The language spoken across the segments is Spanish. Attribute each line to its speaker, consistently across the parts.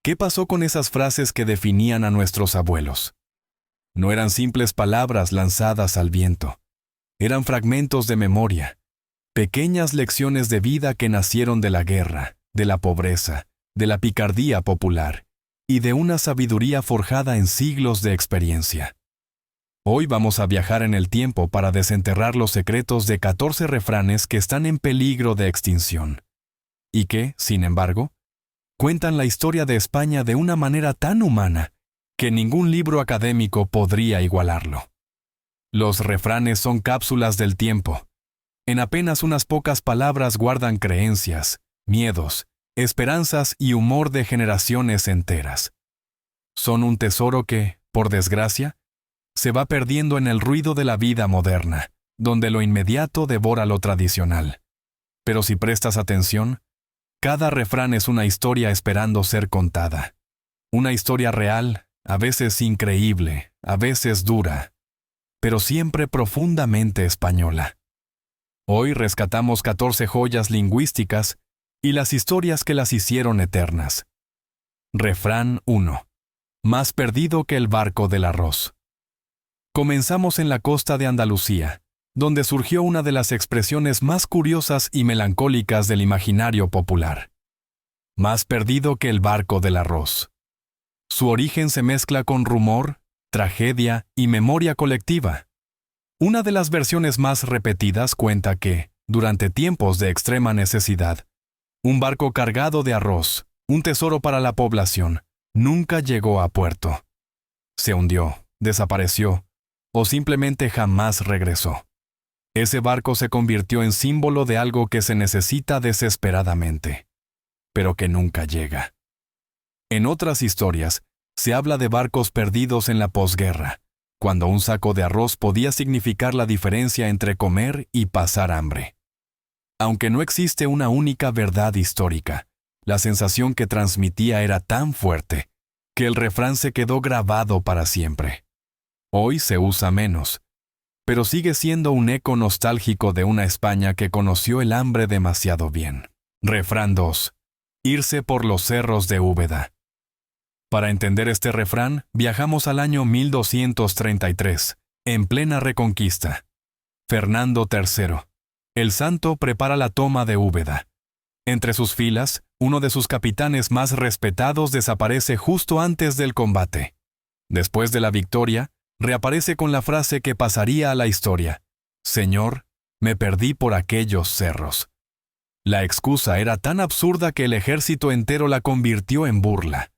Speaker 1: ¿Qué pasó con esas frases que definían a nuestros abuelos? No eran simples palabras lanzadas al viento. Eran fragmentos de memoria, pequeñas lecciones de vida que nacieron de la guerra, de la pobreza, de la picardía popular y de una sabiduría forjada en siglos de experiencia. Hoy vamos a viajar en el tiempo para desenterrar los secretos de 14 refranes que están en peligro de extinción y que, sin embargo, cuentan la historia de España de una manera tan humana que ningún libro académico podría igualarlo. Los refranes son cápsulas del tiempo. En apenas unas pocas palabras guardan creencias, miedos, esperanzas y humor de generaciones enteras. Son un tesoro que, por desgracia, se va perdiendo en el ruido de la vida moderna, donde lo inmediato devora lo tradicional. Pero si prestas atención, cada refrán es una historia esperando ser contada. Una historia real, a veces increíble, a veces dura, pero siempre profundamente española. Hoy rescatamos 14 joyas lingüísticas y las historias que las hicieron eternas. Refrán 1. Más perdido que el barco del arroz. Comenzamos en la costa de Andalucía, donde surgió una de las expresiones más curiosas y melancólicas del imaginario popular. Más perdido que el barco del arroz. Su origen se mezcla con rumor, tragedia y memoria colectiva. Una de las versiones más repetidas cuenta que, durante tiempos de extrema necesidad, un barco cargado de arroz, un tesoro para la población, nunca llegó a puerto. Se hundió, desapareció, o simplemente jamás regresó. Ese barco se convirtió en símbolo de algo que se necesita desesperadamente, pero que nunca llega. En otras historias, se habla de barcos perdidos en la posguerra, cuando un saco de arroz podía significar la diferencia entre comer y pasar hambre. Aunque no existe una única verdad histórica, la sensación que transmitía era tan fuerte que el refrán se quedó grabado para siempre. Hoy se usa menos, pero sigue siendo un eco nostálgico de una España que conoció el hambre demasiado bien. Refrán 2. Irse por los cerros de Úbeda. Para entender este refrán, viajamos al año 1233, en plena Reconquista. Fernando III, el santo, prepara la toma de Úbeda. Entre sus filas, uno de sus capitanes más respetados desaparece justo antes del combate. Después de la victoria, reaparece con la frase que pasaría a la historia: «Señor, me perdí por aquellos cerros». La excusa era tan absurda que el ejército entero la convirtió en burla.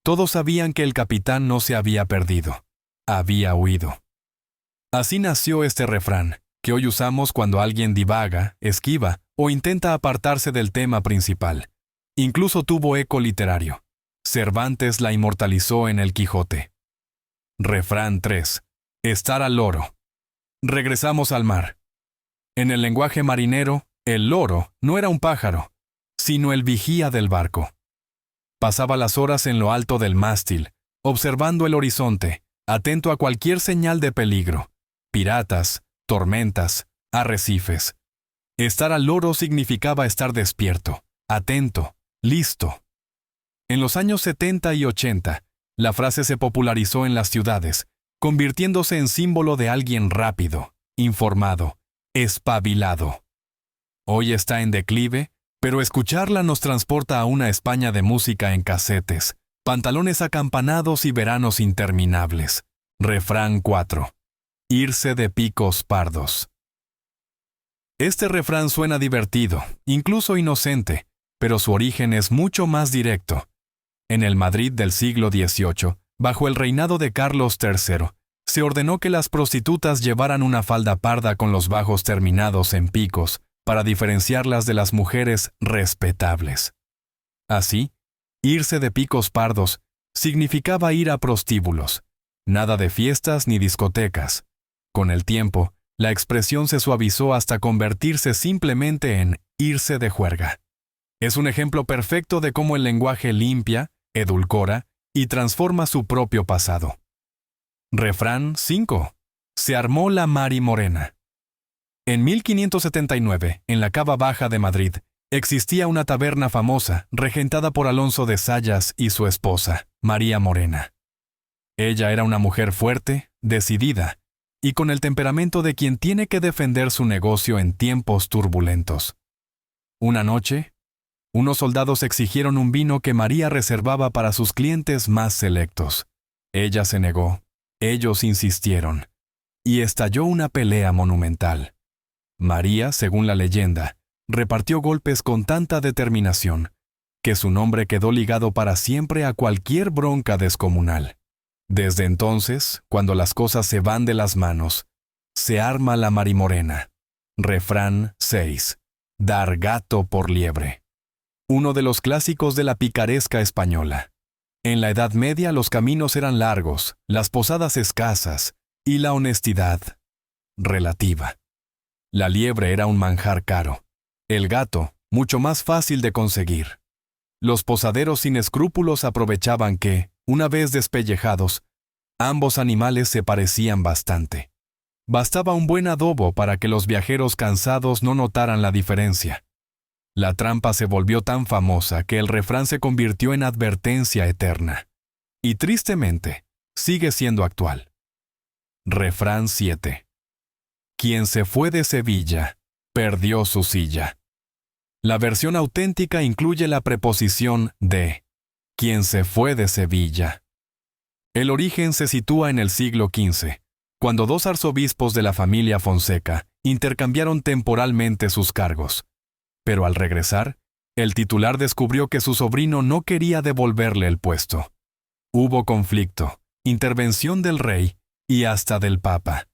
Speaker 1: Todos sabían que el capitán no se había perdido, había huido. Así nació este refrán, que hoy usamos cuando alguien divaga, esquiva o intenta apartarse del tema principal. Incluso tuvo eco literario. Cervantes la inmortalizó en El Quijote. Refrán 3. Estar al loro. Regresamos al mar. En el lenguaje marinero, el loro no era un pájaro, sino el vigía del barco. Pasaba las horas en lo alto del mástil, observando el horizonte, atento a cualquier señal de peligro: piratas, tormentas, arrecifes. Estar al loro significaba estar despierto, atento, listo. En los años 70 y 80, la frase se popularizó en las ciudades, convirtiéndose en símbolo de alguien rápido, informado, espabilado. Hoy está en declive, pero escucharla nos transporta a una España de música en casetes, pantalones acampanados y veranos interminables. Refrán 4. Irse de picos pardos. Este refrán suena divertido, incluso inocente, pero su origen es mucho más directo. En el Madrid del siglo XVIII, bajo el reinado de Carlos III, se ordenó que las prostitutas llevaran una falda parda con los bajos terminados en picos, para diferenciarlas de las mujeres respetables. Así, irse de picos pardos significaba ir a prostíbulos, nada de fiestas ni discotecas. Con el tiempo, la expresión se suavizó hasta convertirse simplemente en irse de juerga. Es un ejemplo perfecto de cómo el lenguaje limpia, edulcora y transforma su propio pasado. Refrán 5. Se armó la Mari Morena. En 1579, en la Cava Baja de Madrid, Existía una taberna famosa, regentada por Alonso de Sayas y su esposa, María Morena. Ella era una mujer fuerte, decidida, y con el temperamento de quien tiene que defender su negocio en tiempos turbulentos. Una noche, unos soldados exigieron un vino que María reservaba para sus clientes más selectos. Ella se negó, ellos insistieron, y estalló una pelea monumental. María, según la leyenda, repartió golpes con tanta determinación que su nombre quedó ligado para siempre a cualquier bronca descomunal. Desde entonces, cuando las cosas se van de las manos, se arma la marimorena. Refrán 6. Dar gato por liebre. Uno de los clásicos de la picaresca española. En la Edad Media los caminos eran largos, las posadas escasas y la honestidad relativa. La liebre era un manjar caro. El gato, mucho más fácil de conseguir. Los posaderos sin escrúpulos aprovechaban que, una vez despellejados, ambos animales se parecían bastante. Bastaba un buen adobo para que los viajeros cansados no notaran la diferencia. La trampa se volvió tan famosa que el refrán se convirtió en advertencia eterna. Y tristemente, sigue siendo actual. Refrán 7. Quien se fue de Sevilla, perdió su silla. La versión auténtica incluye la preposición de quien se fue de Sevilla. El origen se sitúa en el siglo XV, cuando dos arzobispos de la familia Fonseca intercambiaron temporalmente sus cargos. Pero al regresar, el titular descubrió que su sobrino no quería devolverle el puesto. Hubo conflicto, intervención del rey y hasta del papa.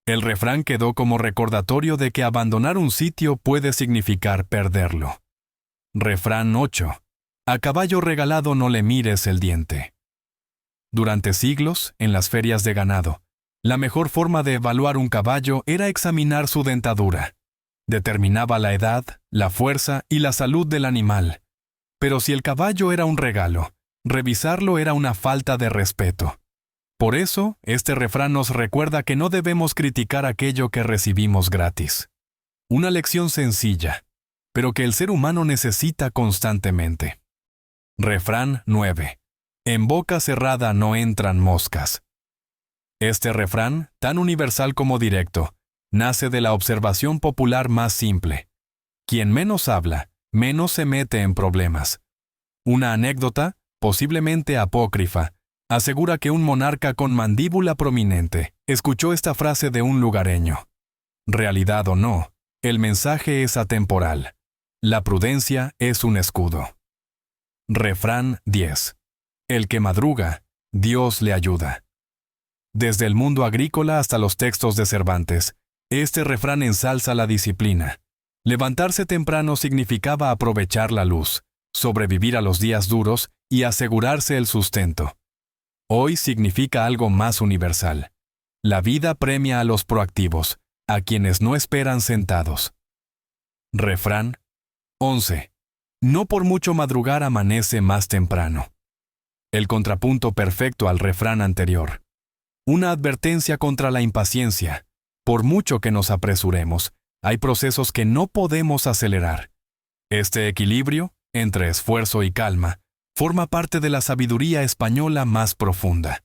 Speaker 1: El refrán quedó como recordatorio de que abandonar un sitio puede significar perderlo. Refrán 8. A caballo regalado no le mires el diente. Durante siglos, en las ferias de ganado, la mejor forma de evaluar un caballo era examinar su dentadura. Determinaba la edad, la fuerza y la salud del animal. Pero si el caballo era un regalo, revisarlo era una falta de respeto. Por eso, este refrán nos recuerda que no debemos criticar aquello que recibimos gratis. Una lección sencilla, pero que el ser humano necesita constantemente. Refrán 9. En boca cerrada no entran moscas. Este refrán, tan universal como directo, nace de la observación popular más simple. Quien menos habla, menos se mete en problemas. Una anécdota, posiblemente apócrifa, asegura que un monarca con mandíbula prominente escuchó esta frase de un lugareño. Realidad o no, el mensaje es atemporal. La prudencia es un escudo. Refrán 10. El que madruga, Dios le ayuda. Desde el mundo agrícola hasta los textos de Cervantes, este refrán ensalza la disciplina. Levantarse temprano significaba aprovechar la luz, sobrevivir a los días duros y asegurarse el sustento. Hoy significa algo más universal. La vida premia a los proactivos, a quienes no esperan sentados. Refrán 11. No por mucho madrugar amanece más temprano. El contrapunto perfecto al refrán anterior. Una advertencia contra la impaciencia. Por mucho que nos apresuremos, hay procesos que no podemos acelerar. Este equilibrio, entre esfuerzo y calma, forma parte de la sabiduría española más profunda.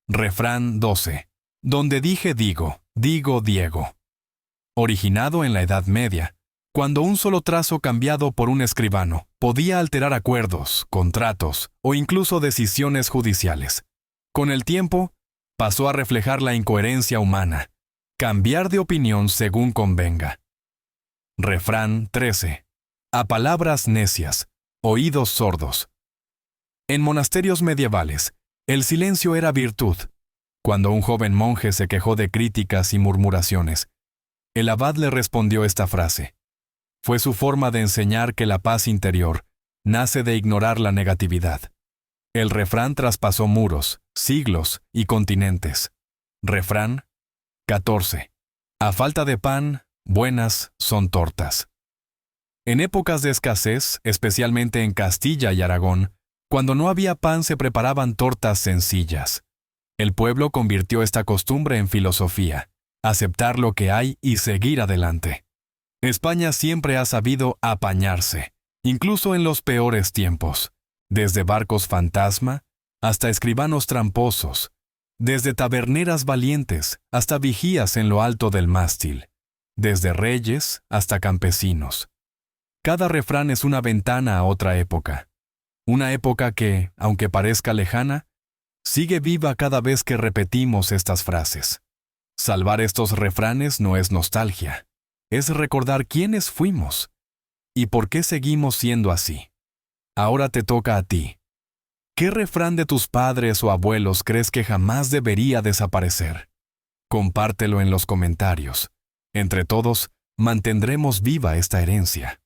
Speaker 1: Refrán 12. Donde dije digo, digo Diego. Originado en la Edad Media, cuando un solo trazo cambiado por un escribano podía alterar acuerdos, contratos o incluso decisiones judiciales. Con el tiempo, pasó a reflejar la incoherencia humana, cambiar de opinión según convenga. Refrán 13. A palabras necias, oídos sordos. En monasterios medievales, el silencio era virtud. Cuando un joven monje se quejó de críticas y murmuraciones, el abad le respondió esta frase. Fue su forma de enseñar que la paz interior nace de ignorar la negatividad. El refrán traspasó muros, siglos y continentes. Refrán 14. A falta de pan, buenas son tortas. En épocas de escasez, especialmente en Castilla y Aragón, cuando no había pan se preparaban tortas sencillas. El pueblo convirtió esta costumbre en filosofía, aceptar lo que hay y seguir adelante. España siempre ha sabido apañarse, incluso en los peores tiempos, desde barcos fantasma hasta escribanos tramposos, desde taberneras valientes hasta vigías en lo alto del mástil, desde reyes hasta campesinos. Cada refrán es una ventana a otra época, una época que, aunque parezca lejana, sigue viva cada vez que repetimos estas frases. Salvar estos refranes no es nostalgia, es recordar quiénes fuimos y por qué seguimos siendo así. Ahora te toca a ti. ¿Qué refrán de tus padres o abuelos crees que jamás debería desaparecer? Compártelo en los comentarios. Entre todos, mantendremos viva esta herencia.